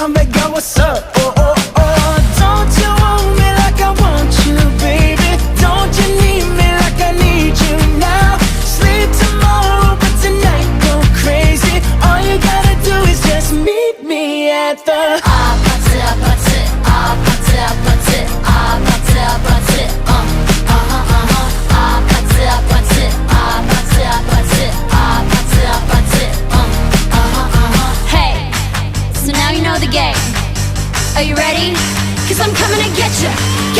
담배가 what's up oh oh oh Don't you want me like I want you baby Don't you need me like I need you now Sleep tomorrow but tonight go crazy All you gotta do is just meet me at the 아파트 아파트 아파트 아파트 아파트 아파트 아파트 아파트 아파트 아파트 아파트 아파트 Hey, so now you know the game. Are you ready? Cause I'm coming to get ya.